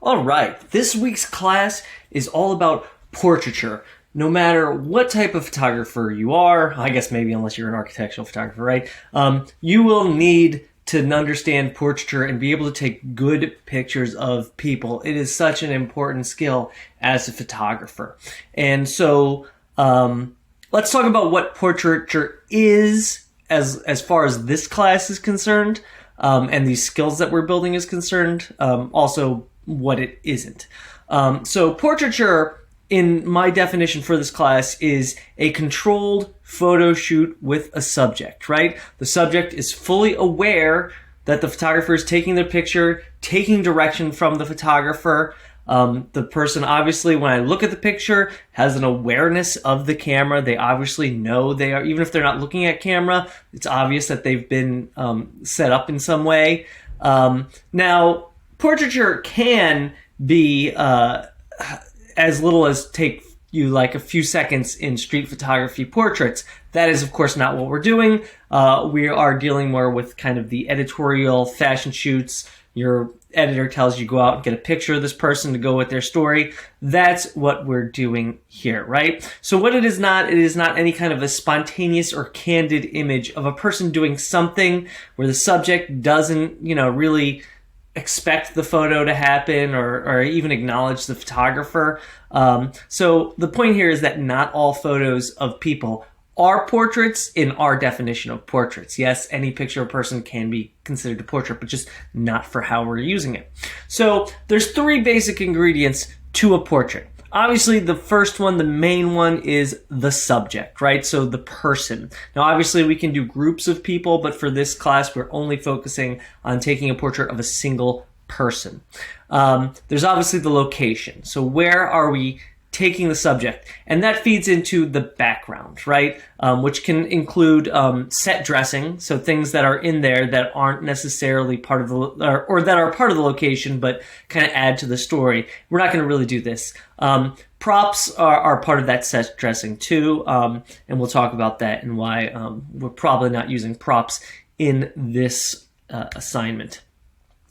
All right, this week's class is all about portraiture. No matter what type of photographer you are, I guess maybe unless you're an architectural photographer, right? You will need to understand portraiture and be able to take good pictures of people. It is such an important skill as a photographer. And so let's talk about what portraiture is as far as this class is concerned, and these skills that we're building is concerned. Also, what it isn't. So portraiture, in my definition for this class, is a controlled photo shoot with a subject, right? The subject is fully aware that the photographer is taking their picture, taking direction from the photographer. The person, obviously, when I look at the picture, has an awareness of the camera. They obviously know they are, even if they're not looking at camera, it's obvious that they've been set up in some way. Now, portraiture can be as little as take you like a few seconds in street photography portraits. That is, of course, not what we're doing. We are dealing more with kind of the editorial fashion shoots. Your editor tells you go out and get a picture of this person to go with their story. That's what we're doing here, right? So what it is not any kind of a spontaneous or candid image of a person doing something where the subject doesn't, really expect the photo to happen or even acknowledge the photographer. So the point here is that not all photos of people are portraits in our definition of portraits. Yes, any picture of a person can be considered a portrait, but just not for how we're using it. So there's three basic ingredients to a portrait. Obviously, the first one, the main one, is the subject, right? So the person. Now, obviously, we can do groups of people, but for this class, we're only focusing on taking a portrait of a single person. There's obviously the location. So where are we taking the subject? And that feeds into the background, right? Which can include set dressing, so things that are in there that aren't necessarily part of the, or that are part of the location, but kind of add to the story. We're not going to really do this. Props are part of that set dressing too, and we'll talk about that and why we're probably not using props in this assignment.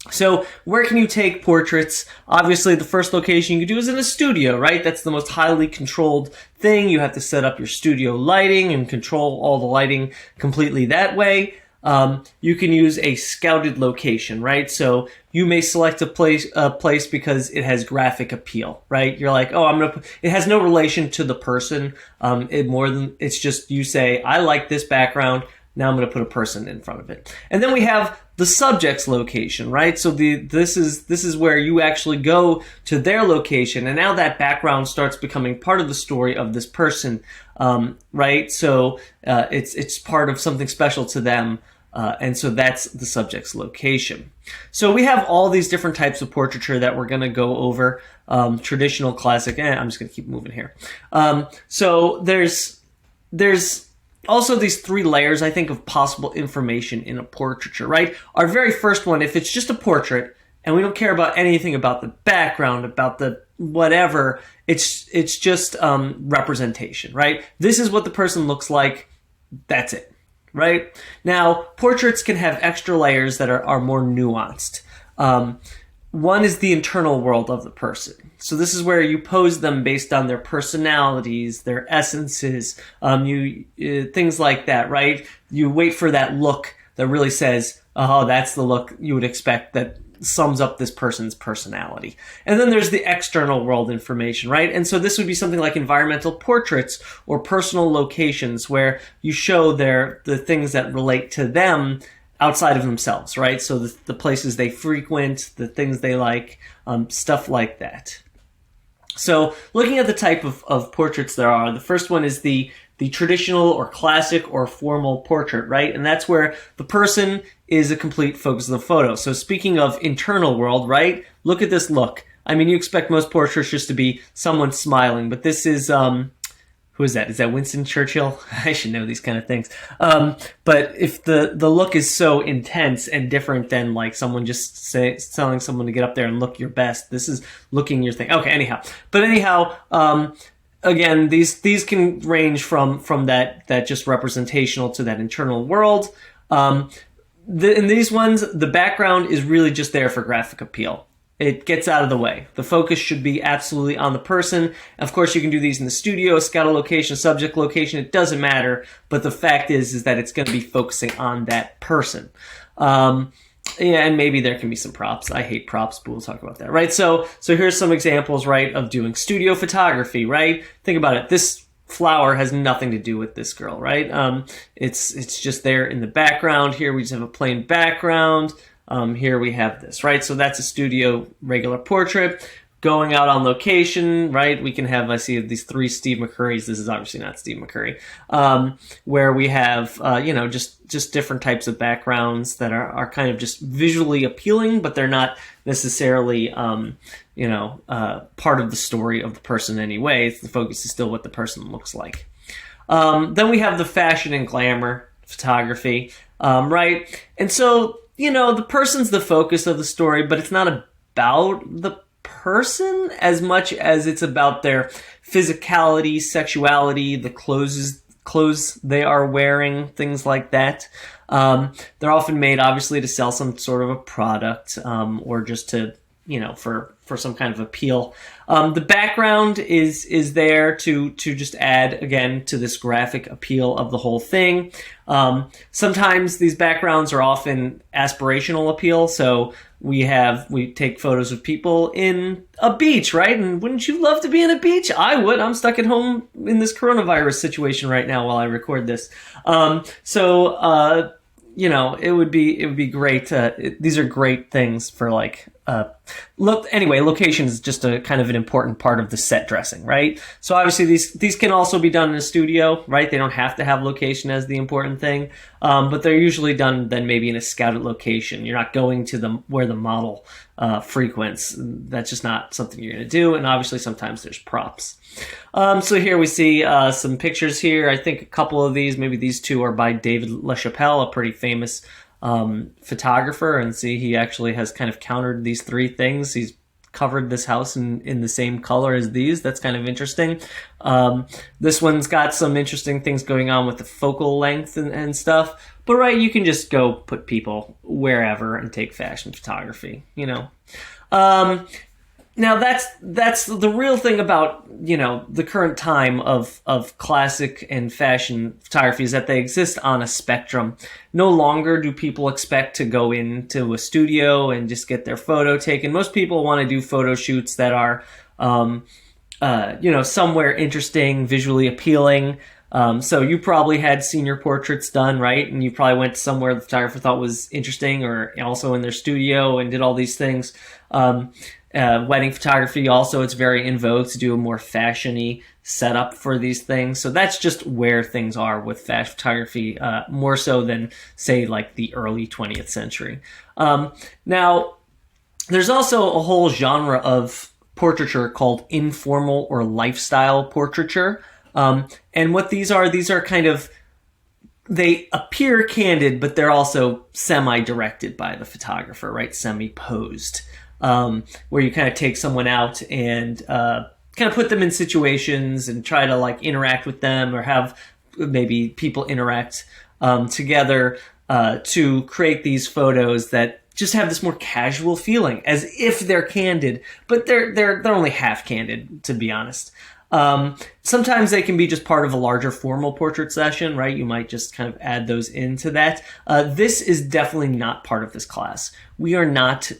So where can you take portraits? Obviously, the first location you can do is in a studio, right? That's the most highly controlled thing. You have to set up your studio lighting and control all the lighting completely that way. You can use a scouted location, right? So you may select a place because it has graphic appeal, right? You're like, oh, it has no relation to the person. It's just you say, I like this background. Now I'm going to put a person in front of it. And then we have the subject's location, right? So this is where you actually go to their location, and now that background starts becoming part of the story of this person, right? So it's part of something special to them, and so that's the subject's location. So we have all these different types of portraiture that we're going to go over. Traditional, classic. I'm just going to keep moving here. So there's also these three layers, I think, of possible information in a portraiture, right? Our very first one, if it's just a portrait and we don't care about anything about the background, about the whatever, it's just representation, right? This is what the person looks like. That's it, right? Now, portraits can have extra layers that are more nuanced. One is the internal world of the person. So this is where you pose them based on their personalities, their essences, things like that, right? You wait for that look that really says, oh, that's the look you would expect that sums up this person's personality. And then there's the external world information, right? And so this would be something like environmental portraits or personal locations where you show the things that relate to them outside of themselves, right? So the places they frequent, the things they like, stuff like that. So looking at the type of portraits there are, the first one is the traditional or classic or formal portrait, right? And that's where the person is a complete focus of the photo. So speaking of internal world, right? Look at this look. I mean, you expect most portraits just to be someone smiling, but this is... who is that? Is that Winston Churchill? I should know these kind of things. But if the look is so intense and different than like someone just telling someone to get up there and look your best, this is looking your thing. Okay, anyhow. Again, these can range from that just representational to that internal world. In these ones, the background is really just there for graphic appeal. it gets out of the way. The focus should be absolutely on the person. Of course, you can do these in the studio, scout a location, subject location. It doesn't matter. But the fact is that it's going to be focusing on that person. Yeah, and maybe there can be some props. I hate props, but we'll talk about that, right? So here's some examples, right, of doing studio photography, right? Think about it. This flower has nothing to do with this girl, right? It's just there in the background. Here we just have a plain background. Here we have this, right? So that's a studio regular portrait. Going out on location, right? We can have, I see these 3 Steve McCurrys. This is obviously not Steve McCurry. Where we have, just different types of backgrounds that are kind of just visually appealing, but they're not necessarily, part of the story of the person anyway. The focus is still what the person looks like. Then we have the fashion and glamour photography, right? And so, the person's the focus of the story, but it's not about the person as much as it's about their physicality, sexuality, the clothes they are wearing, things like that. They're often made, obviously, to sell some sort of a product, or just to, for some kind of appeal. The background is there to just add, again, to this graphic appeal of the whole thing. Sometimes these backgrounds are often aspirational appeal, so we take photos of people in a beach, right? And wouldn't you love to be in a beach? I would. I'm stuck at home in this coronavirus situation right now while I record this. It would be great. These are great things for location is just a kind of an important part of the set dressing, right? So obviously these can also be done in a studio, right? They don't have to have location as the important thing, but they're usually done then maybe in a scouted location. You're not going to where the model frequents. That's just not something you're going to do. And obviously sometimes there's props. So here we see some pictures here. I think a couple of these, maybe these 2 are by David LaChapelle, a pretty famous photographer, and see he actually has kind of countered these 3 things. He's covered this house in the same color as these. That's kind of interesting. This one's got some interesting things going on with the focal length and stuff. But right, you can just go put people wherever and take fashion photography, Now that's the real thing about, the current time of classic and fashion photography is that they exist on a spectrum. No longer do people expect to go into a studio and just get their photo taken. Most people want to do photo shoots that are, somewhere interesting, visually appealing. So you probably had senior portraits done, right? And you probably went somewhere the photographer thought was interesting, or also in their studio and did all these things. Wedding photography also, it's very in vogue to do a more fashion-y setup for these things. So that's just where things are with fashion photography, more so than, say, like the early 20th century. Now, there's also a whole genre of portraiture called informal or lifestyle portraiture. And what these are kind of, they appear candid, but they're also semi-directed by the photographer, right? Semi-posed. Where you kind of take someone out and kind of put them in situations and try to interact with them, or have maybe people interact together to create these photos that just have this more casual feeling, as if they're candid, but they're only half candid, to be honest. Sometimes they can be just part of a larger formal portrait session, right? You might just kind of add those into that. This is definitely not part of this class. We are not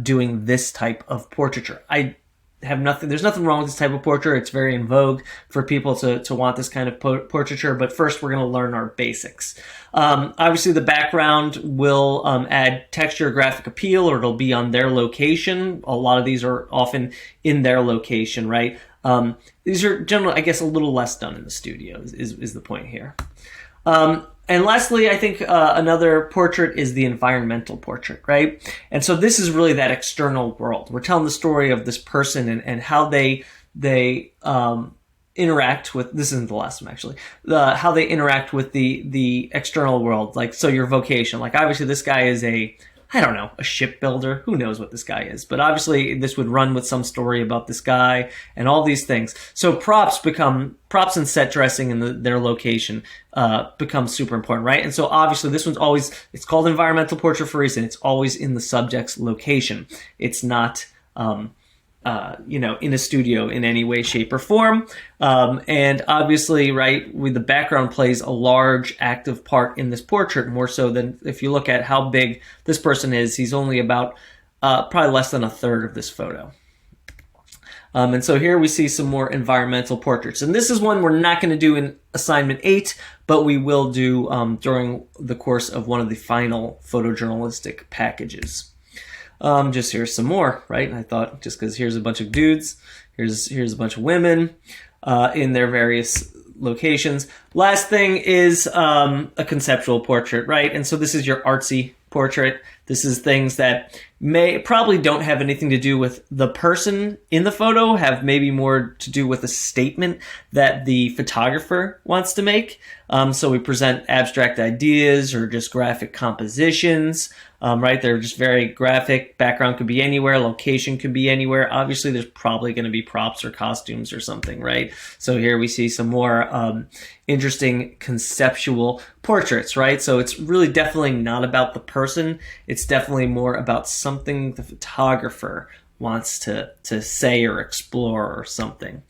doing this type of portraiture. There's nothing wrong with this type of portrait. It's very in vogue for people to want this kind of portraiture, but first we're going to learn our basics. Obviously the background will add texture, graphic appeal, or it'll be on their location. A lot of these are often in their location, right? These are generally, I guess, a little less done in the studio is the point here. And lastly, I think another portrait is the environmental portrait, right? And so this is really that external world. We're telling the story of this person and how they interact with, this isn't the last one actually, how they interact with the external world. So your vocation, obviously this guy is a I don't know, a shipbuilder. Who knows what this guy is? But obviously this would run with some story about this guy and all these things. So props and set dressing and their location becomes super important, right? And so obviously this one's always, it's called environmental portrait for a reason. It's always in the subject's location. It's not in a studio in any way, shape, or form. And obviously, right, the background plays a large active part in this portrait, more so than if you look at how big this person is. He's only about probably less than a third of this photo. And so here we see some more environmental portraits. And this is one we're not going to do in assignment 8, but we will do during the course of one of the final photojournalistic packages. Just here's some more, right? I thought just because here's a bunch of dudes, here's a bunch of women in their various locations. Last thing is a conceptual portrait, right? And so this is your artsy portrait. This is things that probably don't have anything to do with the person in the photo, have maybe more to do with a statement that the photographer wants to make. So we present abstract ideas or just graphic compositions, right? They're just very graphic. Background could be anywhere. Location could be anywhere. Obviously, there's probably going to be props or costumes or something, right? So here we see some more interesting conceptual portraits, right? So it's really definitely not about the person. It's definitely more about something the photographer wants to say or explore or something.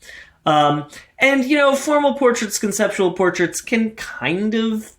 And, formal portraits, conceptual portraits can kind of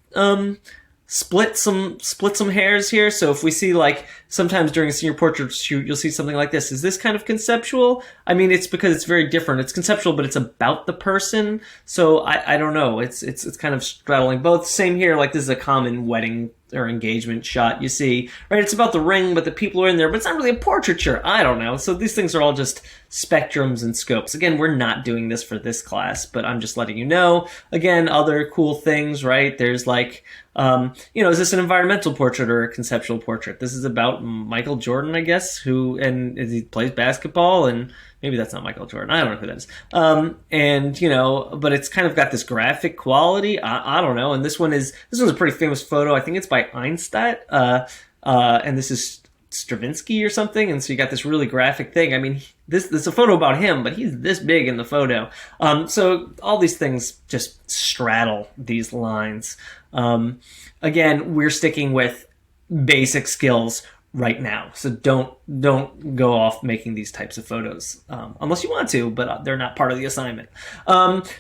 split some hairs here. So if we see, like, sometimes during a senior portrait shoot, you'll see something like this. Is this kind of conceptual? I mean, it's because it's very different. It's conceptual, but it's about the person. So I don't know. It's kind of straddling both. Same here. Like, this is a common wedding or engagement shot you see, right? It's about the ring, but the people are in there, but it's not really a portraiture. I don't know. So these things are all just spectrums and scopes. Again, we're not doing this for this class, but I'm just letting you know. Again, other cool things, right? There's like, is this an environmental portrait or a conceptual portrait? This is about Michael Jordan, I guess, and he plays basketball, and maybe that's not Michael Jordan. I don't know who that is. But it's kind of got this graphic quality. I don't know. And this one's a pretty famous photo. I think it's by Einstein. And this is Stravinsky or something. And so you got this really graphic thing. I mean, this is a photo about him, but he's this big in the photo. So all these things just straddle these lines. Again, we're sticking with basic skills right now. So don't go off making these types of photos unless you want to, but they're not part of the assignment.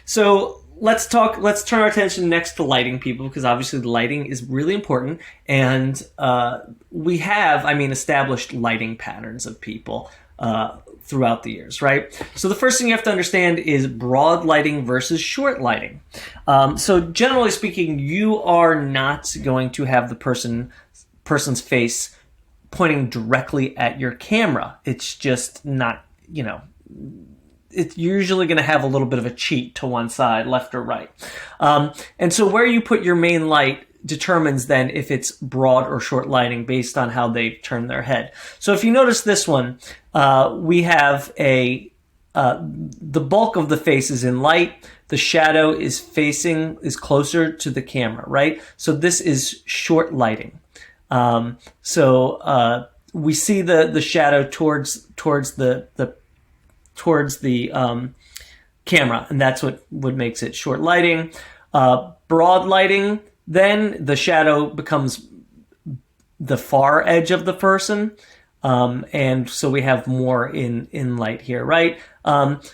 So let's turn our attention next to lighting, people, because obviously the lighting is really important. And we have, established lighting patterns of people throughout the years, right? So the first thing you have to understand is broad lighting versus short lighting. So generally speaking, you are not going to have the person's face pointing directly at your camera. It's just not, it's usually going to have a little bit of a cheat to one side, left or right. And so where you put your main light determines then if it's broad or short lighting based on how they turn their head. So if you notice this one, we have the bulk of the face is in light. The shadow is closer to the camera, right? So this is short lighting. So we see the shadow towards the camera, and that's what makes it short lighting. Broad lighting, then the shadow becomes the far edge of the person, and so we have more in light here, right?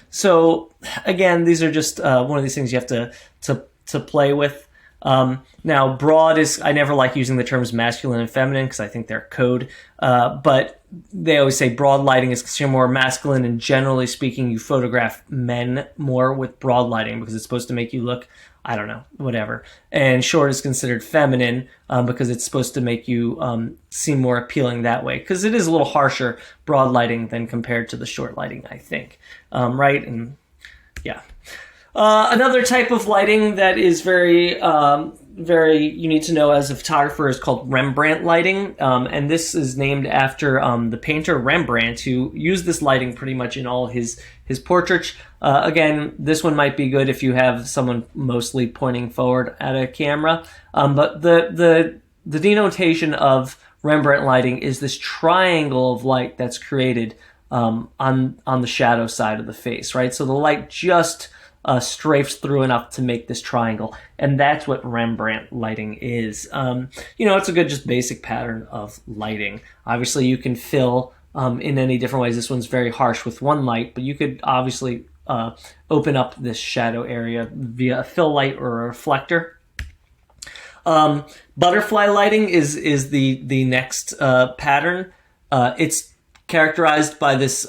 So again, these are just one of these things you have to play with. Now, broad is, I never like using the terms masculine and feminine because I think they're code, but they always say broad lighting is considered more masculine, and generally speaking, you photograph men more with broad lighting because it's supposed to make you look, I don't know, whatever. And short is considered feminine because it's supposed to make you seem more appealing that way, because it is a little harsher, broad lighting, than compared to the short lighting, I think, right? And yeah. Another type of lighting that is very you need to know as a photographer is called Rembrandt lighting. And this is named after the painter Rembrandt, who used this lighting pretty much in all his portraits. Again, this one might be good if you have someone mostly pointing forward at a camera. But the denotation of Rembrandt lighting is this triangle of light that's created on the shadow side of the face, right? So the light just strafes through enough to make this triangle, and that's what Rembrandt lighting is. It's a good, just basic pattern of lighting. Obviously, you can fill in any different ways. This one's very harsh with one light, but you could obviously open up this shadow area via a fill light or a reflector. Butterfly lighting is the next pattern. It's characterized by this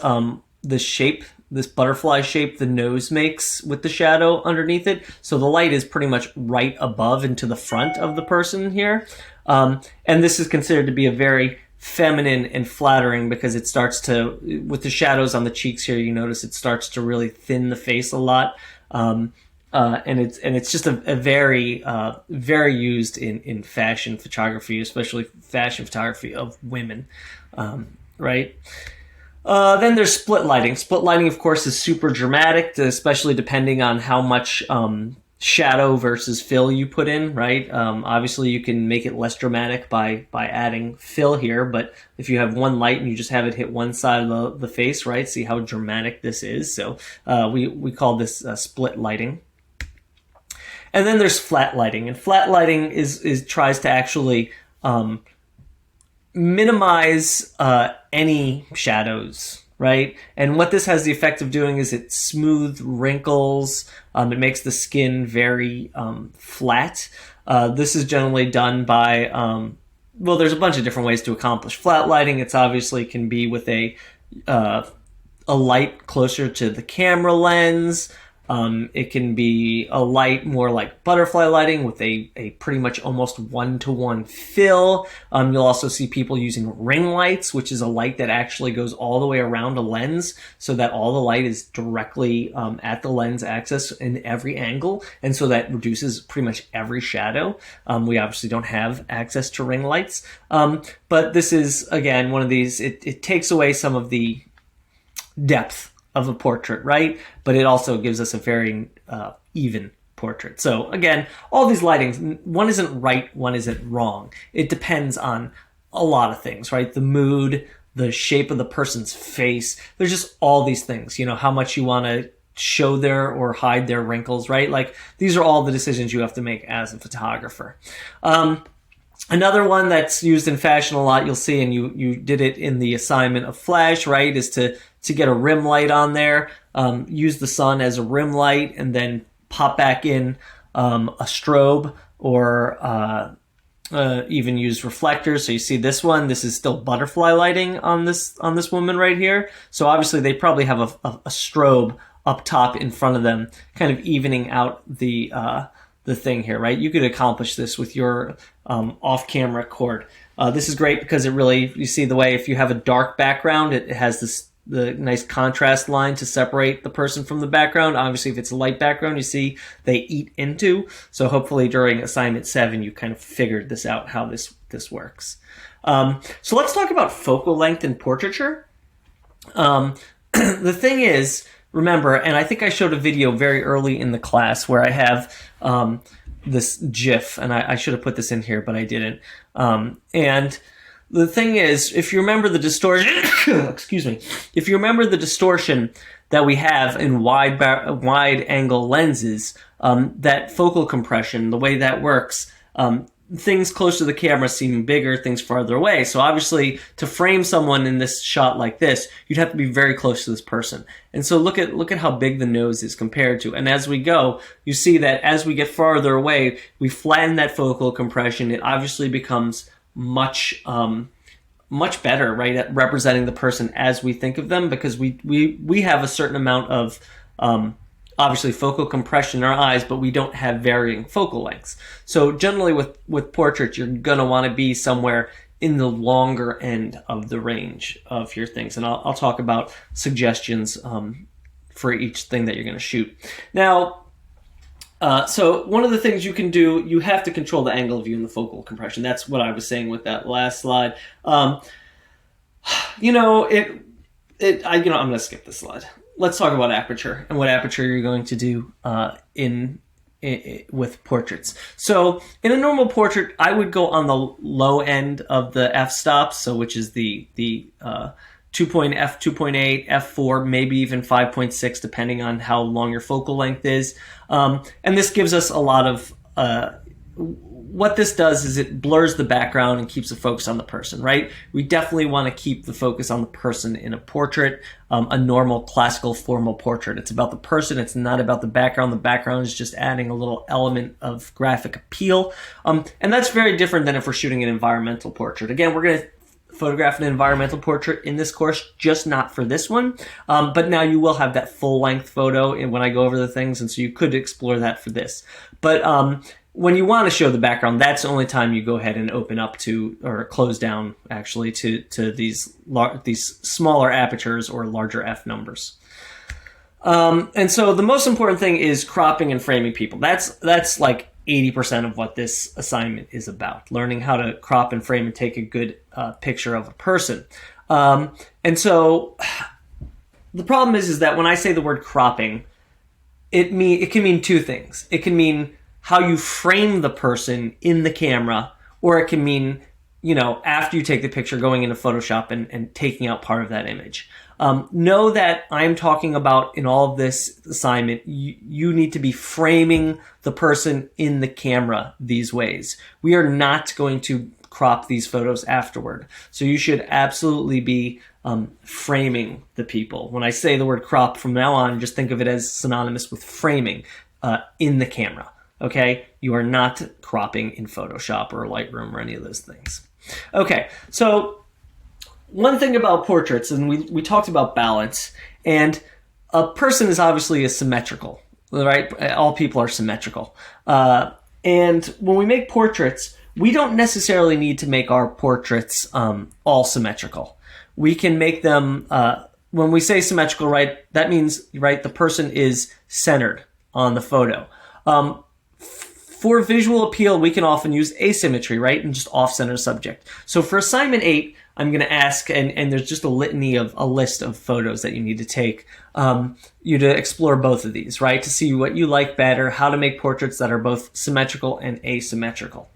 shape, this butterfly shape the nose makes with the shadow underneath it. So the light is pretty much right above and to the front of the person here. And this is considered to be a very feminine and flattering, because it starts to, with the shadows on the cheeks here, you notice it starts to really thin the face a lot. And it's just a very very used in fashion photography, especially fashion photography of women, right? Then there's split lighting. Split lighting, of course, is super dramatic, especially depending on how much shadow versus fill you put in, right? Obviously, you can make it less dramatic by adding fill here, but if you have one light and you just have it hit one side of the face, right? See how dramatic this is. So we call this split lighting. And then there's flat lighting, and flat lighting is tries to actually minimize any shadows, right? And what this has the effect of doing is it smooths wrinkles. It makes the skin very flat. This is generally done by, well, there's a bunch of different ways to accomplish flat lighting. It's obviously can be with a light closer to the camera lens. It can be a light more like butterfly lighting with a pretty much almost one-to-one fill. You'll also see people using ring lights, which is a light that actually goes all the way around a lens so that all the light is directly at the lens axis in every angle, and so that reduces pretty much every shadow. We obviously don't have access to ring lights, but this is, again, one of these, it takes away some of the depth of a portrait, right? But it also gives us a very even portrait. So again, all these lightings, one isn't right, one isn't wrong. It depends on a lot of things, right? The mood, the shape of the person's face. There's just all these things, how much you want to show their or hide their wrinkles, right? Like, these are all the decisions you have to make as a photographer. Another one that's used in fashion a lot, you'll see, and you did it in the assignment of Flash, right, is to get a rim light on there, use the sun as a rim light, and then pop back in a strobe, or even use reflectors. So you see this one, this is still butterfly lighting on this woman right here. So obviously they probably have a strobe up top in front of them, kind of evening out the thing here, right? You could accomplish this with your off-camera cord. This is great because it really, you see the way, if you have a dark background, it has the nice contrast line to separate the person from the background. Obviously, if it's a light background, you see they eat into. So hopefully during assignment 7, you kind of figured this out, how this works. So let's talk about focal length in portraiture. The thing is, remember, and I think I showed a video very early in the class where I have this GIF, and I should have put this in here, but I didn't. And the thing is, if you remember the distortion, excuse me, if you remember the distortion that we have in wide angle lenses, that focal compression, the way that works, things close to the camera seem bigger, things farther away. So obviously, to frame someone in this shot like this, you'd have to be very close to this person. And so look at how big the nose is compared to. And as we go, you see that as we get farther away, we flatten that focal compression. It obviously becomes much better, right, at representing the person as we think of them, because we have a certain amount of obviously focal compression in our eyes, but we don't have varying focal lengths. So generally with portraits, you're going to want to be somewhere in the longer end of the range of your things. And I'll talk about suggestions for each thing that you're going to shoot. Now, so one of the things you can do, you have to control the angle of view and the focal compression. That's what I was saying with that last slide. I'm going to skip this slide. Let's talk about aperture and what aperture you're going to do in with portraits. So in a normal portrait, I would go on the low end of the f-stops, so which is the 2.8, f4, maybe even 5.6, depending on how long your focal length is. And this gives us a lot of what this does is it blurs the background and keeps the focus on the person, right? We definitely want to keep the focus on the person in a portrait, a normal classical formal portrait. It's about the person. It's not about the background. The background is just adding a little element of graphic appeal. And that's very different than if we're shooting an environmental portrait. Again, we're going to photograph an environmental portrait in this course, just not for this one. But now you will have that full length photo when I go over the things. And so you could explore that for this. But when you want to show the background, that's the only time you go ahead and open up to, or close down actually, to these smaller apertures or larger f numbers. And so the most important thing is cropping and framing people. That's like 80% of what this assignment is about, learning how to crop and frame and take a good picture of a person. And so the problem is that when I say the word cropping, it can mean two things. It can mean how you frame the person in the camera, or it can mean, after you take the picture, going into Photoshop and taking out part of that image. Know that I'm talking about, in all of this assignment, you need to be framing the person in the camera these ways. We are not going to crop these photos afterward. So you should absolutely be framing the people. When I say the word crop from now on, just think of it as synonymous with framing in the camera. Okay, you are not cropping in Photoshop or Lightroom or any of those things. Okay, so one thing about portraits, and we talked about balance, and a person is obviously symmetrical, right? All people are symmetrical. And when we make portraits, we don't necessarily need to make our portraits all symmetrical. We can make them, when we say symmetrical, right, that means, right, the person is centered on the photo. For visual appeal, we can often use asymmetry, right, and just off-center subject. So for assignment 8, I'm going to ask, and there's just a list of photos that you need to take, you to explore both of these, right, to see what you like better, how to make portraits that are both symmetrical and asymmetrical.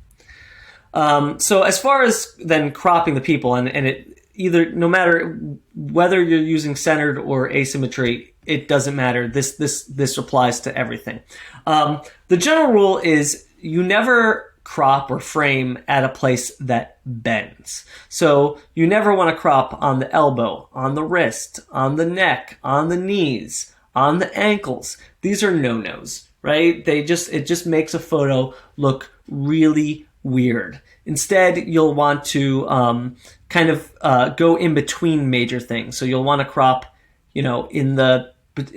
So as far as then cropping the people, and it either, no matter whether you're using centered or asymmetry, it doesn't matter. This applies to everything. The general rule is you never crop or frame at a place that bends. So you never want to crop on the elbow, on the wrist, on the neck, on the knees, on the ankles. These are no-nos, right? It just makes a photo look really weird. Instead, you'll want to go in between major things. So you'll want to crop, in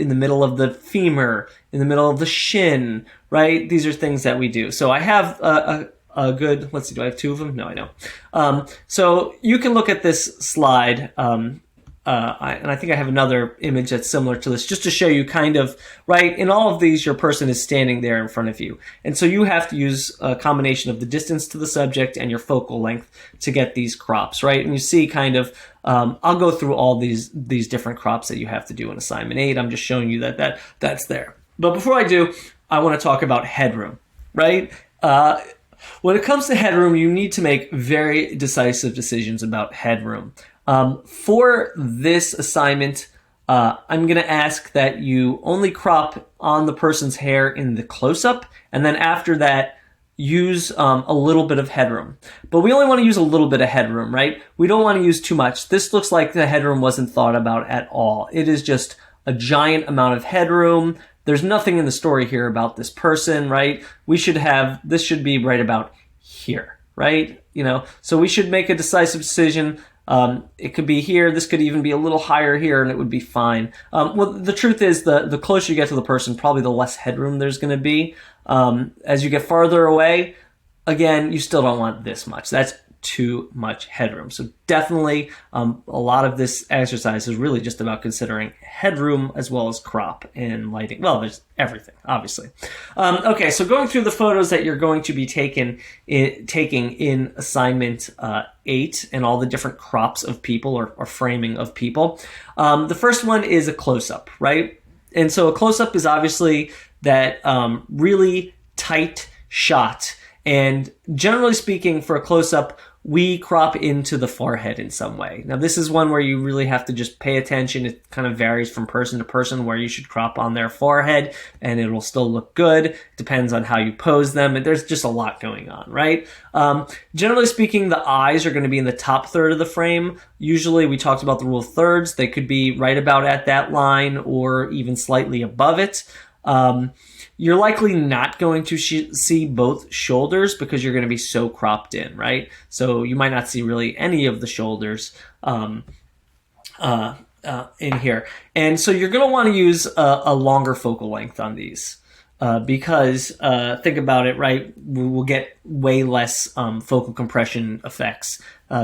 the middle of the femur, in the middle of the shin, right? These are things that we do. So I have a good, let's see, do I have two of them? No, I don't. So you can look at this slide, and I think I have another image that's similar to this, just to show you kind of, right, in all of these, your person is standing there in front of you. And so you have to use a combination of the distance to the subject and your focal length to get these crops, right? And you see kind of, I'll go through all these different crops that you have to do in assignment 8. I'm just showing you that's there. But before I do, I want to talk about headroom, right? When it comes to headroom, you need to make very decisive decisions about headroom. For this assignment, I'm going to ask that you only crop on the person's hair in the close-up, and then after that, use a little bit of headroom. But we only want to use a little bit of headroom, right? We don't want to use too much. This looks like the headroom wasn't thought about at all. It is just a giant amount of headroom. There's nothing in the story here about this person, right? This should be right about here, right? So we should make a decisive decision. It could be here. This could even be a little higher here, and it would be fine. Well, the truth is, the closer you get to the person, probably the less headroom there's going to be. As you get farther away, again, you still don't want this much. That's too much headroom. So definitely, a lot of this exercise is really just about considering headroom as well as crop and lighting. Well, there's everything, obviously. Okay, so going through the photos that you're going to be taking in assignment 8 and all the different crops of people or framing of people. The first one is a close-up, right? And so a close-up is obviously that really tight shot. And generally speaking, for a close-up, we crop into the forehead in some way. Now, this is one where you really have to just pay attention. It kind of varies from person to person where you should crop on their forehead, and it will still look good. Depends on how you pose them, and there's just a lot going on, right? Generally speaking, the eyes are going to be in the top third of the frame. Usually, we talked about the rule of thirds. They could be right about at that line or even slightly above it. You're likely not going to see both shoulders because you're going to be so cropped in, right? So you might not see really any of the shoulders in here. And so you're going to want to use a longer focal length on these because think about it, right? We'll get way less focal compression effects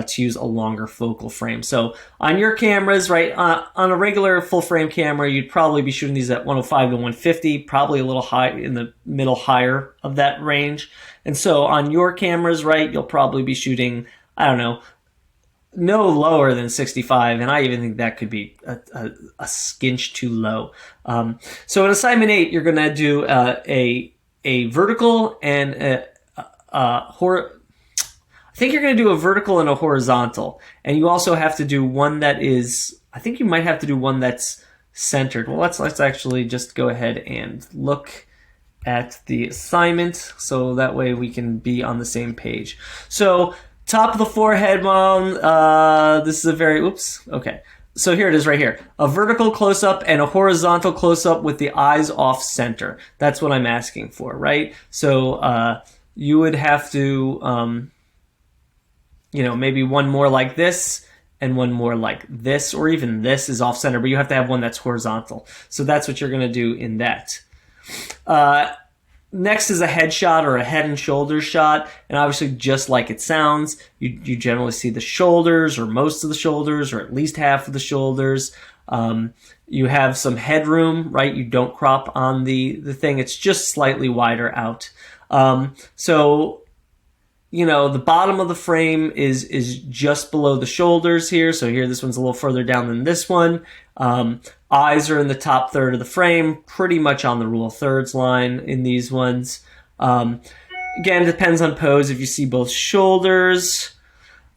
to use a longer focal frame. So on your cameras, right, on a regular full frame camera, you'd probably be shooting these at 105 to 150, probably a little high in the middle higher of that range. And so on your cameras, right, you'll probably be shooting, I don't know, no lower than 65, and I even think that could be a skinch too low. So in assignment 8, you're going to do a vertical and I think you're going to do a vertical and a horizontal, and you also have to do one that is, I think you might have to do one that's centered. Well, let's actually just go ahead and look at the assignment so that way we can be on the same page. So top of the forehead, Mom, this is a very, okay. So here it is right here. A vertical close-up and a horizontal close-up with the eyes off center. That's what I'm asking for, right? So you would have to, maybe one more like this and one more like this, or even this is off center, but you have to have one that's horizontal. So that's what you're going to do in that. Next is a headshot or a head and shoulders shot, and obviously just like it sounds, you generally see the shoulders or most of the shoulders or at least half of the shoulders. You have some headroom, right? You don't crop on the thing. It's just slightly wider out. So the bottom of the frame is just below the shoulders here. So here, this one's a little further down than this one. Eyes are in the top third of the frame, pretty much on the rule of thirds line in these ones. Again, it depends on pose. If you see both shoulders,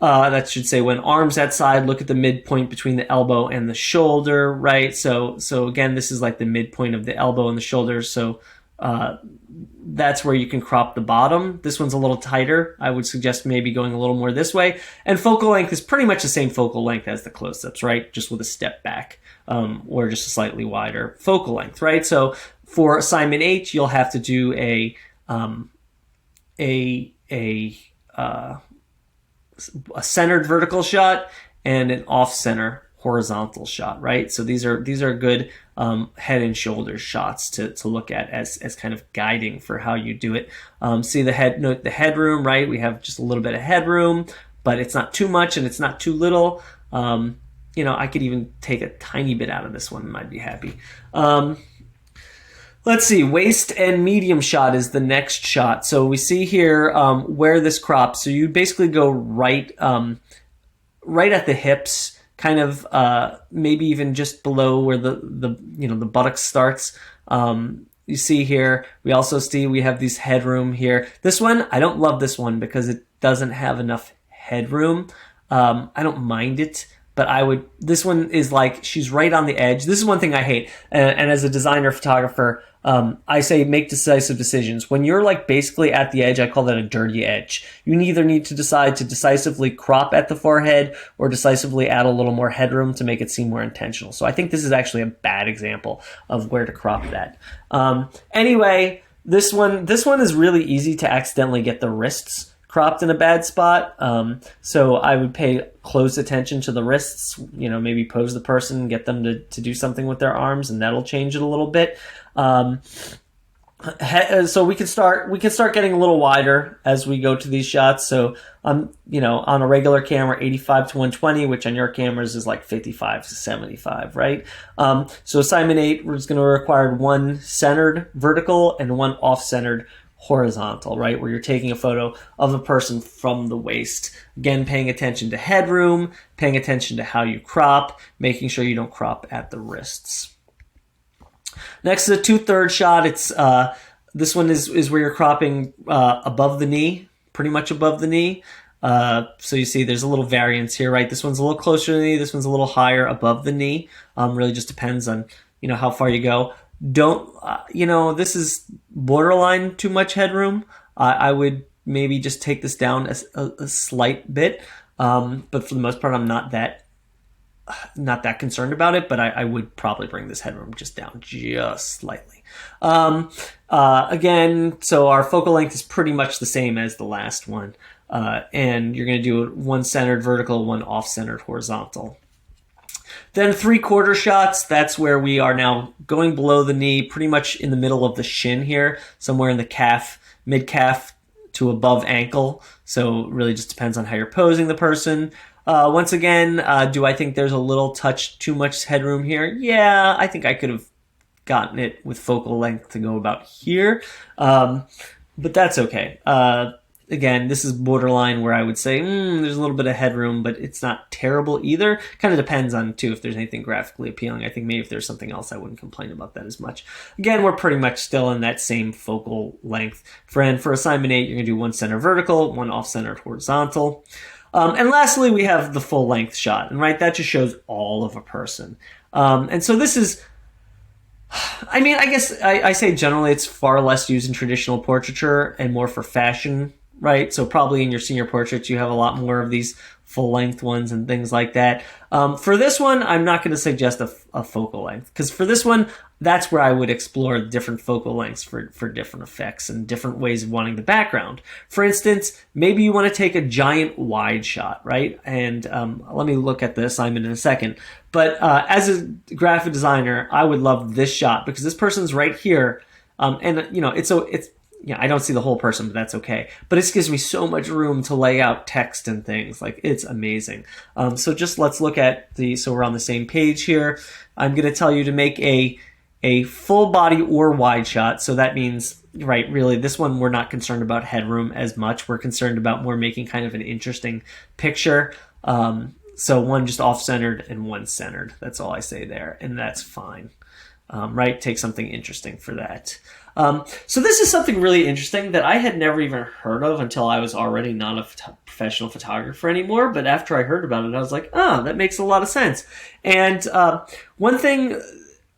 that should say when arms at side, look at the midpoint between the elbow and the shoulder, right? So again, this is like the midpoint of the elbow and the shoulder. So that's where you can crop the bottom. This one's a little tighter. I would suggest maybe going a little more this way. And focal length is pretty much the same focal length as the close-ups, right? Just with a step back or just a slightly wider focal length, right? So for assignment 8, you'll have to do a centered vertical shot and an off-center horizontal shot, right? So these are good head and shoulders shots to look at as kind of guiding for how you do it. See the headroom, right? We have just a little bit of headroom, but it's not too much and it's not too little. I could even take a tiny bit out of this one and I'd be happy. Let's see, waist and medium shot is the next shot. So we see here where this crops. So you basically go right at the hips, kind of maybe even just below where the buttock starts. You see here, we also see we have these headroom here. This one, I don't love this one because it doesn't have enough headroom. I don't mind it, but this one is like, she's right on the edge. This is one thing I hate. And as a designer, photographer, I say make decisive decisions. When you're like basically at the edge, I call that a dirty edge. You either need to decide to decisively crop at the forehead or decisively add a little more headroom to make it seem more intentional. So I think this is actually a bad example of where to crop that. Anyway, this one is really easy to accidentally get the wrists cropped in a bad spot. So I would pay close attention to the wrists, maybe pose the person, get them to do something with their arms, and that'll change it a little bit. So we can start getting a little wider as we go to these shots. So on a regular camera, 85 to 120, which on your cameras is like 55 to 75, right? So assignment 8 is going to require one centered vertical and one off-centered horizontal, right? Where you're taking a photo of a person from the waist. Again, paying attention to headroom, paying attention to how you crop, making sure you don't crop at the wrists. Next is a 2/3 shot. It's this one is where you're cropping above the knee, pretty much above the knee. So you see there's a little variance here, right? This one's a little closer to the knee. This one's a little higher above the knee. Really just depends on, how far you go. Don't, this is borderline too much headroom. I would maybe just take this down a slight bit. But for the most part, I'm not that concerned about it, but I would probably bring this headroom just down just slightly. Again, so our focal length is pretty much the same as the last one. And you're going to do one centered vertical, one off-centered horizontal. Then 3/4 shots, that's where we are now going below the knee, pretty much in the middle of the shin here, somewhere in the calf, mid-calf to above ankle. So it really just depends on how you're posing the person. Once again, do I think there's a little touch too much headroom here? Yeah, I think I could have gotten it with focal length to go about here. But that's okay. Again, this is borderline where I would say there's a little bit of headroom, but it's not terrible either. Kind of depends on, too, if there's anything graphically appealing. I think maybe if there's something else, I wouldn't complain about that as much. Again, we're pretty much still in that same focal length. For assignment 8, you're going to do one center vertical, one off-centered horizontal. And lastly, we have the full-length shot. And right, that just shows all of a person. And so this is... I mean, I guess I say generally it's far less used in traditional portraiture and more for fashion, right? So probably in your senior portraits, you have a lot more of these full-length ones and things like that. For this one, I'm not going to suggest a focal length, because for this one, that's where I would explore different focal lengths for different effects and different ways of wanting the background. For instance, maybe you want to take a giant wide shot, right? And let me look at the assignment in a second. But as a graphic designer, I would love this shot because this person's right here. And, I don't see the whole person, but that's okay. But it gives me so much room to lay out text and things. Like, it's amazing. So just let's look at so we're on the same page here. I'm going to tell you to make a full body or wide shot. So that means, right, really, this one we're not concerned about headroom as much. We're concerned about more making kind of an interesting picture. So one just off-centered and one centered. That's all I say there, and that's fine. Right? Take something interesting for that. So this is something really interesting that I had never even heard of until I was already not a professional photographer anymore. But after I heard about it, I was like, oh, that makes a lot of sense. And one thing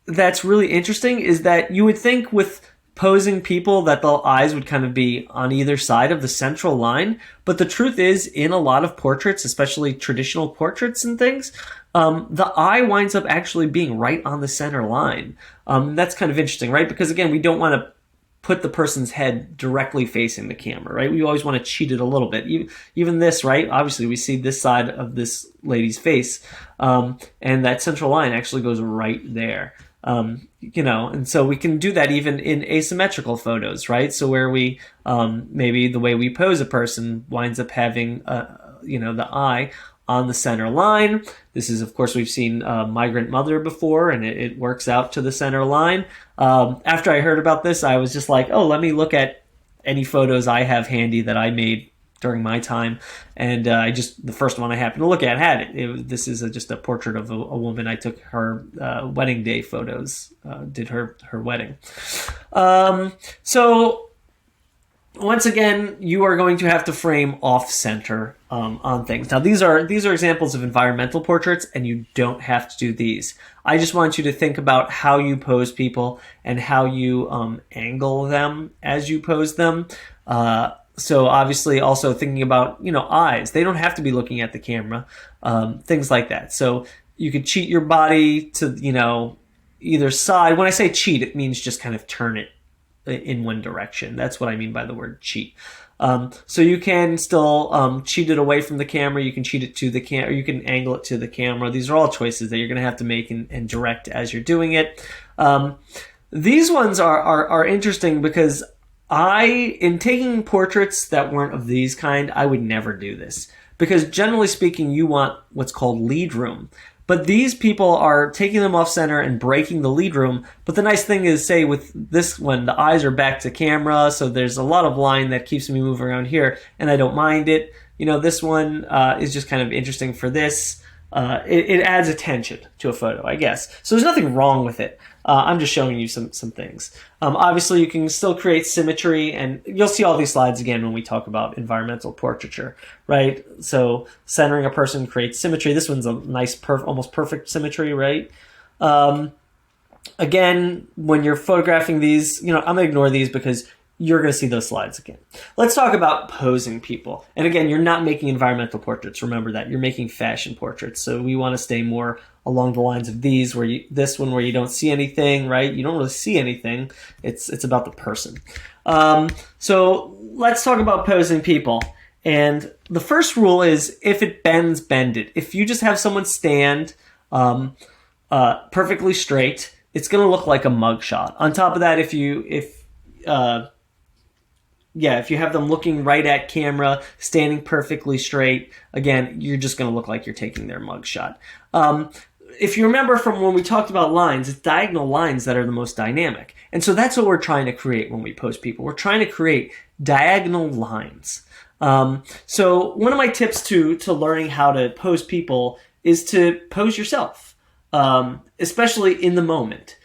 that's really interesting is that you would think with posing people that the eyes would kind of be on either side of the central line. But the truth is, in a lot of portraits, especially traditional portraits and things, the eye winds up actually being right on the center line. That's kind of interesting, right? Because again, we don't want to put the person's head directly facing the camera, right? We always want to cheat it a little bit. Even this, right? Obviously, we see this side of this lady's face, and that central line actually goes right there. And so we can do that even in asymmetrical photos, right? So where we, maybe the way we pose a person winds up having, the eye on the center line. This is, of course, we've seen Migrant Mother before, and it works out to the center line. After I heard about this, I was just like, oh, let me look at any photos I have handy that I made during my time, and the first one I happened to look at had it. This is just a portrait of a woman. I took her wedding day photos, did her wedding. So once again, you are going to have to frame off-center on things. Now, these are examples of environmental portraits, and you don't have to do these. I just want you to think about how you pose people and how you angle them as you pose them. So obviously also thinking about, eyes. They don't have to be looking at the camera, things like that. So you could cheat your body to, either side. When I say cheat, it means just kind of turn it in one direction. That's what I mean by the word cheat. So you can still cheat it away from the camera. You can cheat it to the camera, or you can angle it to the camera. These are all choices that you're going to have to make and direct as you're doing it. These ones are interesting because in taking portraits that weren't of these kind, I would never do this. Because generally speaking, you want what's called lead room. But these people are taking them off center and breaking the lead room. But the nice thing is, say with this one, the eyes are back to camera, so there's a lot of line that keeps me moving around here, and I don't mind it. This one is just kind of interesting for this. it adds attention to a photo, I guess. So there's nothing wrong with it. I'm just showing you some things. Obviously, you can still create symmetry, and you'll see all these slides again when we talk about environmental portraiture, right? So centering a person creates symmetry. This one's a nice, almost perfect symmetry, right? Again, when you're photographing these, I'm going to ignore these because you're going to see those slides again. Let's talk about posing people. And again, you're not making environmental portraits. Remember that. You're making fashion portraits. So we want to stay more along the lines of these, this one where you don't see anything, right? You don't really see anything. It's about the person. So let's talk about posing people. And the first rule is, if it bends, bend it. If you just have someone stand perfectly straight, it's going to look like a mugshot. On top of that, if you have them looking right at camera, standing perfectly straight, again, you're just going to look like you're taking their mugshot. If you remember from when we talked about lines, it's diagonal lines that are the most dynamic. And so that's what we're trying to create when we pose people. We're trying to create diagonal lines. So one of my tips to learning how to pose people is to pose yourself, especially in the moment.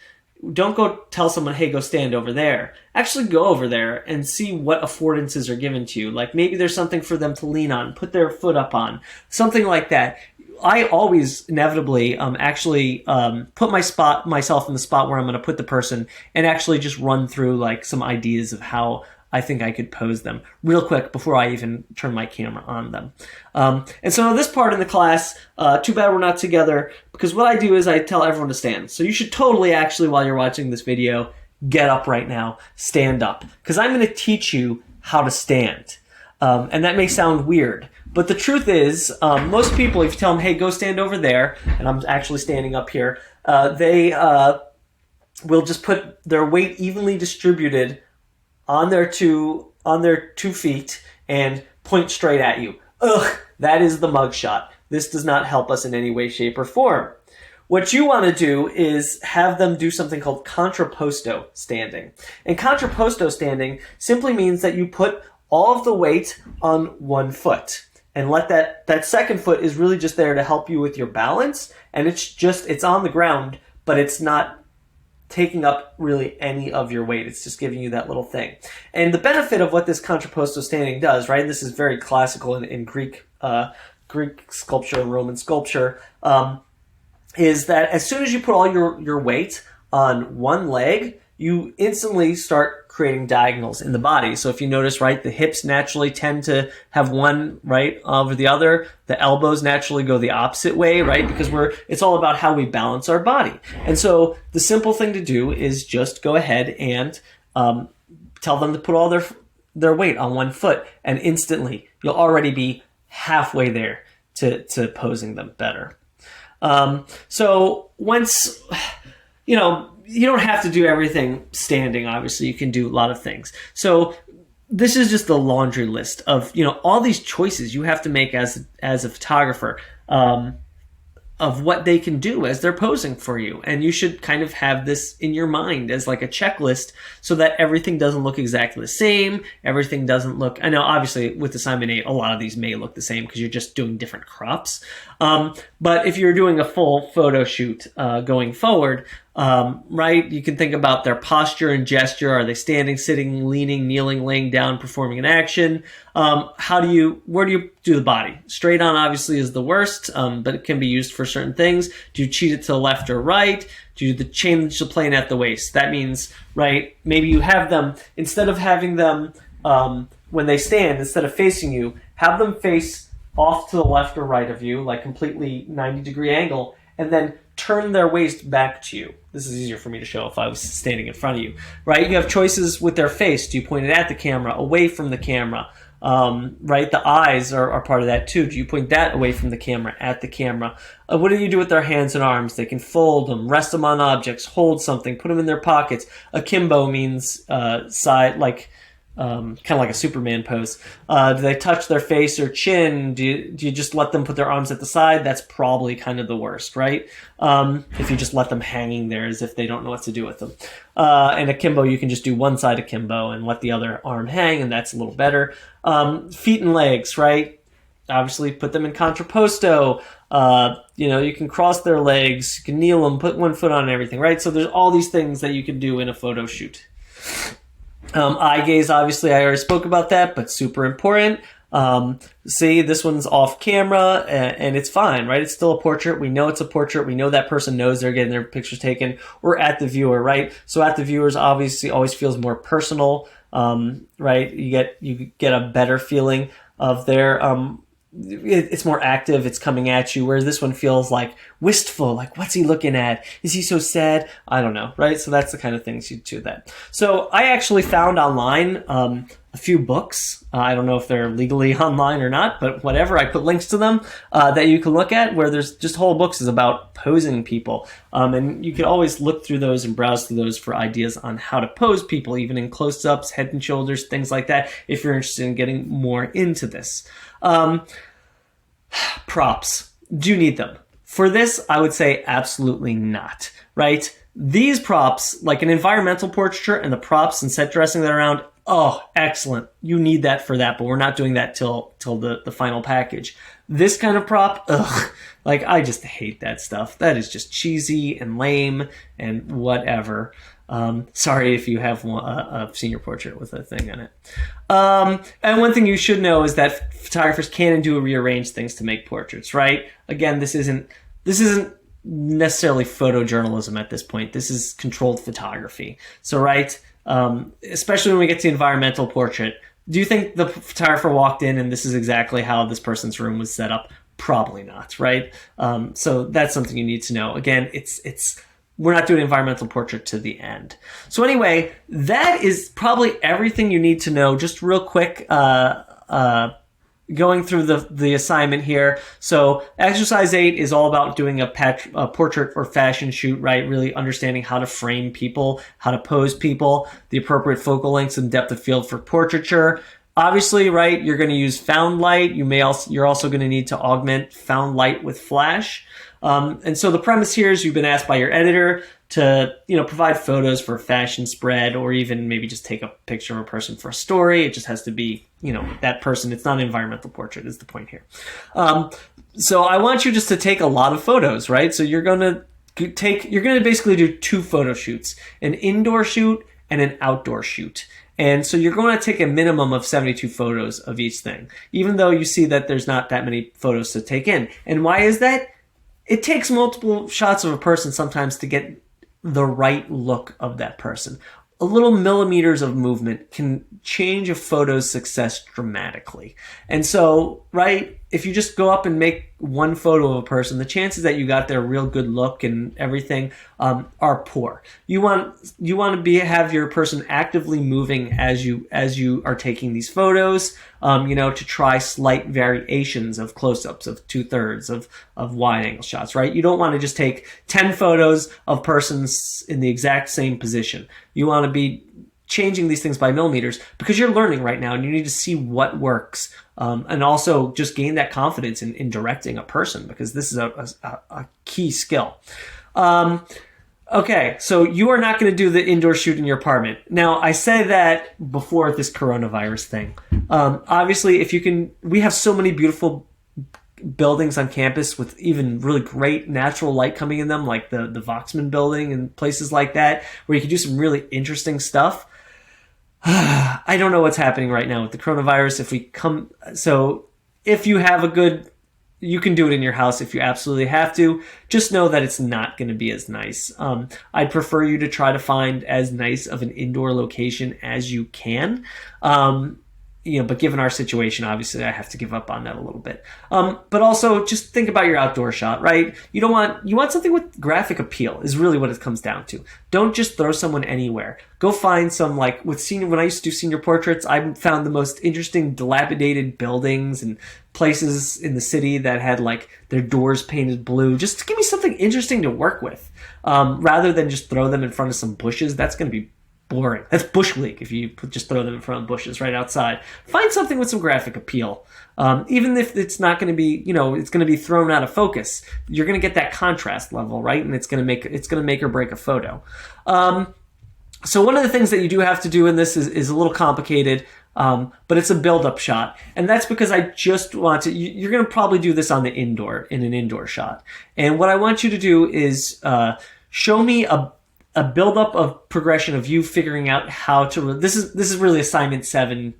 Don't go tell someone, hey, go stand over there. Actually go over there and see what affordances are given to you. Like maybe there's something for them to lean on, put their foot up on, something like that. I always inevitably put myself in the spot where I'm going to put the person and actually just run through like some ideas of how I think I could pose them real quick before I even turn my camera on them. And so this part in the class, too bad we're not together, because what I do is I tell everyone to stand. So you should totally actually, while you're watching this video, get up right now, stand up, because I'm going to teach you how to stand. And that may sound weird, but the truth is, most people, if you tell them, hey, go stand over there, and I'm actually standing up here, they will just put their weight evenly distributed on their two feet and point straight at you. Ugh, that is the mugshot. This does not help us in any way, shape, or form. What you want to do is have them do something called contrapposto standing. And contrapposto standing simply means that you put all of the weight on one foot and let that second foot is really just there to help you with your balance, and it's on the ground, but it's not taking up really any of your weight. It's just giving you that little thing. And the benefit of what this contrapposto standing does, right, and this is very classical in Greek sculpture and Roman sculpture, is that as soon as you put all your weight on one leg, you instantly start creating diagonals in the body. So if you notice, right, the hips naturally tend to have one right over the other. The elbows naturally go the opposite way, right? Because it's all about how we balance our body. And so the simple thing to do is just go ahead and tell them to put all their weight on one foot, and instantly you'll already be halfway there to posing them better. So once, you don't have to do everything standing, obviously. You can do a lot of things. So this is just the laundry list of, all these choices you have to make as a photographer of what they can do as they're posing for you. And you should kind of have this in your mind as like a checklist so that everything doesn't look exactly the same. Everything doesn't look, I know obviously with the Simon 8, a lot of these may look the same because you're just doing different crops. But if you're doing a full photo shoot going forward, right, you can think about their posture and gesture. Are they standing, sitting, leaning, kneeling, laying down, performing an action? Where do you do the body? Straight on obviously is the worst, but it can be used for certain things. Do you cheat it to the left or right? Do you change the plane at the waist? That means, right, maybe you have them, instead of having them, when they stand, instead of facing you, have them face off to the left or right of you, like completely 90-degree angle, and then turn their waist back to you. This is easier for me to show if I was standing in front of you, right? You have choices with their face. Do you point it at the camera, away from the camera? Right? The eyes are part of that too. Do you point that away from the camera, at the camera? What do you do with their hands and arms? They can fold them, rest them on objects, hold something, put them in their pockets. Akimbo means side, like kind of like a Superman pose. Do they touch their face or chin? Do you just let them put their arms at the side? That's probably kind of the worst, right? If you just let them hanging there as if they don't know what to do with them. And akimbo, you can just do one side akimbo and let the other arm hang, and that's a little better. Feet and legs, right? Obviously, put them in contrapposto. You can cross their legs, you can kneel them, put one foot on everything, right? So there's all these things that you can do in a photo shoot. Eye gaze, obviously, I already spoke about that, but super important. See, this one's off camera and it's fine, right? It's still a portrait. We know it's a portrait. We know that person knows they're getting their pictures taken. We're at the viewer, right? So at the viewers obviously always feels more personal, right? You get a better feeling of their, it's more active, it's coming at you, whereas this one feels like wistful, like what's he looking at? Is he so sad? I don't know, right? So that's the kind of things you do that. So I actually found online a few books. I don't know if they're legally online or not, but whatever, I put links to them that you can look at, where there's just whole books is about posing people. And you can always look through those and browse through those for ideas on how to pose people, even in close-ups, head and shoulders, things like that, if you're interested in getting more into this. Props. Do you need them? For this, I would say absolutely not, right? These props, like an environmental portraiture and the props and set dressing that are around, oh, excellent. You need that for that, but we're not doing that till the final package. This kind of prop, ugh, like I just hate that stuff. That is just cheesy and lame and whatever. Sorry if you have a senior portrait with a thing on it. And one thing you should know is that photographers can and do rearrange things to make portraits, right? Again, this isn't necessarily photojournalism at this point. This is controlled photography. So, right, especially when we get to environmental portrait, do you think the photographer walked in and this is exactly how this person's room was set up? Probably not, right? So that's something you need to know. Again, we're not doing environmental portrait to the end. So anyway, that is probably everything you need to know. Just real quick, going through the assignment here. So exercise 8 is all about doing a portrait or fashion shoot, right? Really understanding how to frame people, how to pose people, the appropriate focal lengths and depth of field for portraiture. Obviously, right, you're going to use found light. You're also going to need to augment found light with flash. And so the premise here is you've been asked by your editor to, provide photos for a fashion spread, or even maybe just take a picture of a person for a story. It just has to be, that person. It's not an environmental portrait is the point here. So I want you just to take a lot of photos, right? So you're going to basically do 2 photo shoots, an indoor shoot and an outdoor shoot. And so you're going to take a minimum of 72 photos of each thing, even though you see that there's not that many photos to take in. And why is that? It takes multiple shots of a person sometimes to get the right look of that person. A little millimeters of movement can change a photo's success dramatically. And so, right, if you just go up and make one photo of a person, the chances that you got their real good look and everything are poor. You want to have your person actively moving as you are taking these photos, to try slight variations of close-ups, of 2/3, of wide-angle shots, right? You don't want to just take 10 photos of persons in the exact same position. You want to be changing these things by millimeters because you're learning right now and you need to see what works. And also just gain that confidence in directing a person, because this is a key skill. Okay, so you are not going to do the indoor shoot in your apartment. Now, I said that before this coronavirus thing. Obviously, we have so many beautiful buildings on campus with even really great natural light coming in them, like the Voxman building and places like that, where you can do some really interesting stuff. I don't know what's happening right now with the coronavirus. If you have you can do it in your house if you absolutely have to. Just know that it's not going to be as nice. I'd prefer you to try to find as nice of an indoor location as you can. But given our situation, obviously I have to give up on that a little bit. But also just think about your outdoor shot, right? You want something with graphic appeal is really what it comes down to. Don't just throw someone anywhere. Go find some, when I used to do senior portraits, I found the most interesting dilapidated buildings and places in the city that had their doors painted blue, just to give me something interesting to work with. Rather than just throw them in front of some bushes. That's going to be boring. That's bush league if you just throw them in front of bushes right outside. Find something with some graphic appeal. Even if it's not going to be, it's going to be thrown out of focus, you're going to get that contrast level, right? And it's going to make or break a photo. So one of the things that you do have to do in this is a little complicated. but it's a build-up shot. And that's because I just want to, you're going to probably do this on in an indoor shot. And what I want you to do is show me a build-up of progression of you figuring out how to, this is really assignment 7,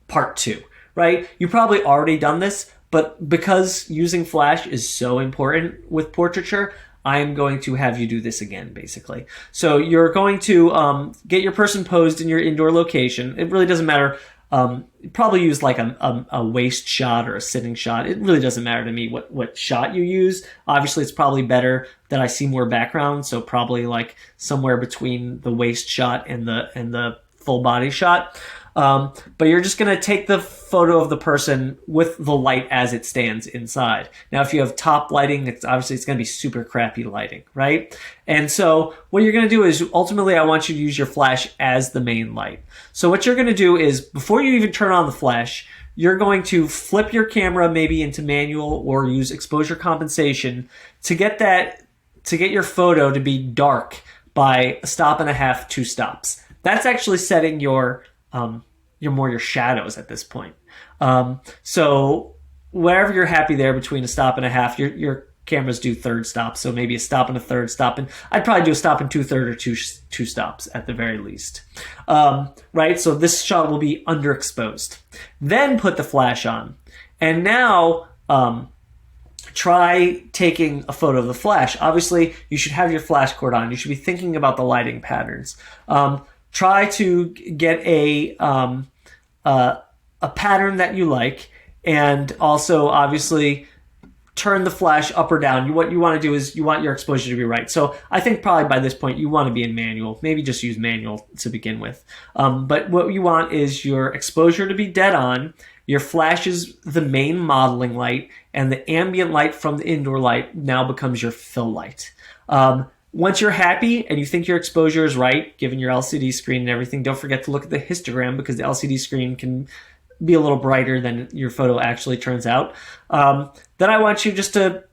part 2, right? You probably already done this, but because using flash is so important with portraiture, I'm going to have you do this again, basically. So you're going to get your person posed in your indoor location. It really doesn't matter. Probably use like a waist shot or a sitting shot. It really doesn't matter to me what shot you use. Obviously, it's probably better that I see more background, so probably like somewhere between the waist shot and the full body shot. But you're just going to take the photo of the person with the light as it stands inside. Now, if you have top lighting, it's going to be super crappy lighting, right? And so what you're going to do is ultimately I want you to use your flash as the main light. So what you're going to do is before you even turn on the flash, you're going to flip your camera maybe into manual or use exposure compensation to get your photo to be dark by 1.5 stops, 2 stops. That's actually setting your shadows at this point. So wherever you're happy there between 1.5 stops, your cameras do 3rd stops. So maybe 1 stop and a 3rd stop, and I'd probably do 1 stop and 2/3 or two stops at the very least. Right. So this shot will be underexposed. Then put the flash on, and now try taking a photo of the flash. Obviously, you should have your flash cord on. You should be thinking about the lighting patterns. Try to get a pattern that you like, and also obviously turn the flash up or down. What you want to do is you want your exposure to be right. So I think probably by this point you want to be in manual. Maybe just use manual to begin with. But what you want is your exposure to be dead on. Your flash is the main modeling light, and the ambient light from the indoor light now becomes your fill light. Once you're happy and you think your exposure is right, given your LCD screen and everything, don't forget to look at the histogram because the LCD screen can be a little brighter than your photo actually turns out. Then I want you just to,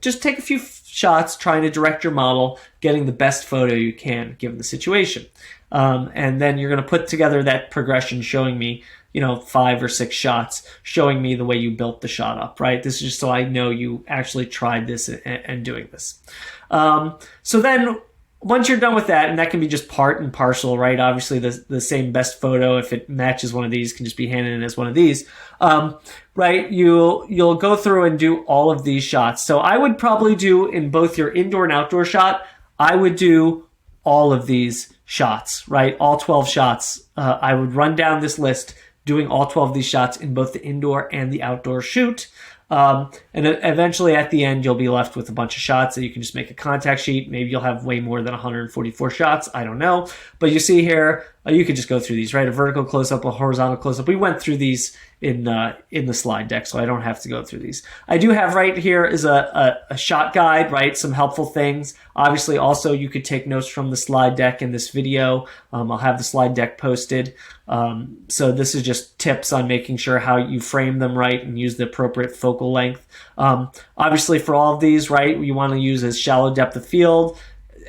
just take a few shots trying to direct your model, getting the best photo you can given the situation. And then you're going to put together that progression showing me, 5 or 6 shots, showing me the way you built the shot up, right? This is just so I know you actually tried this and doing this. So then once you're done with that, and that can be just part and parcel, right? Obviously the same best photo, if it matches one of these, can just be handed in as one of these, right? You'll go through and do all of these shots. So I would probably do in both your indoor and outdoor shot, I would do all of these shots, right? All 12 shots. I would run down this list doing all 12 of these shots in both the indoor and the outdoor shoot. And eventually at the end, you'll be left with a bunch of shots that you can just make a contact sheet. Maybe you'll have way more than 144 shots. I don't know. But you see here, you could just go through these, right? A vertical close-up, a horizontal close-up. We went through these in the slide deck, so I don't have to go through these. I do have right here is a shot guide, right? Some helpful things. Obviously, also, you could take notes from the slide deck in this video. I'll have the slide deck posted. So this is just tips on making sure how you frame them right and use the appropriate focal length. Obviously, for all of these, right, you want to use as shallow depth of field,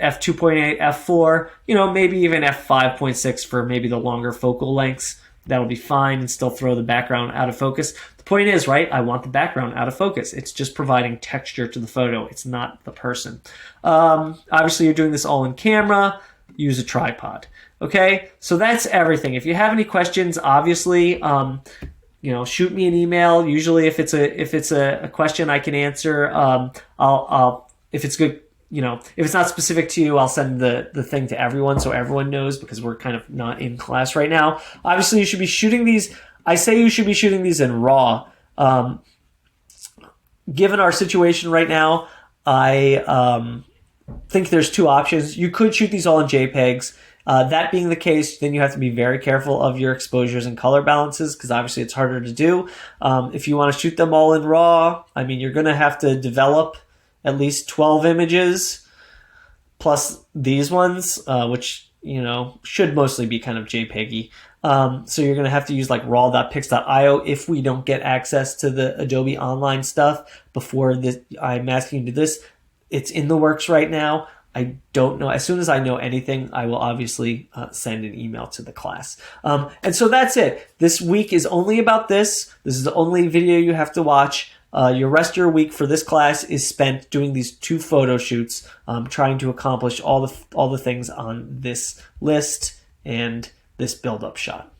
f2.8, f4, maybe even f5.6 for maybe the longer focal lengths. That'll be fine and still throw the background out of focus. The point is, right, I want the background out of focus. It's just providing texture to the photo. It's not the person. Obviously, you're doing this all in camera. Use a tripod. Okay, so that's everything. If you have any questions, obviously, shoot me an email. Usually, if it's a question I can answer, I'll if it's good. If it's not specific to you, I'll send the thing to everyone so everyone knows, because we're kind of not in class right now. Obviously, you should be shooting these. I say you should be shooting these in RAW. Given our situation right now, I think there's 2 options. You could shoot these all in JPEGs. That being the case, then you have to be very careful of your exposures and color balances, because obviously it's harder to do. If you want to shoot them all in RAW, you're going to have to develop at least 12 images plus these ones, which, should mostly be kind of JPEG-y. So you're going to have to use like raw.pix.io if we don't get access to the Adobe Online stuff before this. I'm asking you to do this. It's in the works right now. I don't know. As soon as I know anything, I will obviously send an email to the class. And so that's it. This week is only about this. This is the only video you have to watch. Your rest of your week for this class is spent doing these 2 photo shoots, trying to accomplish all the things on this list and this build-up shot.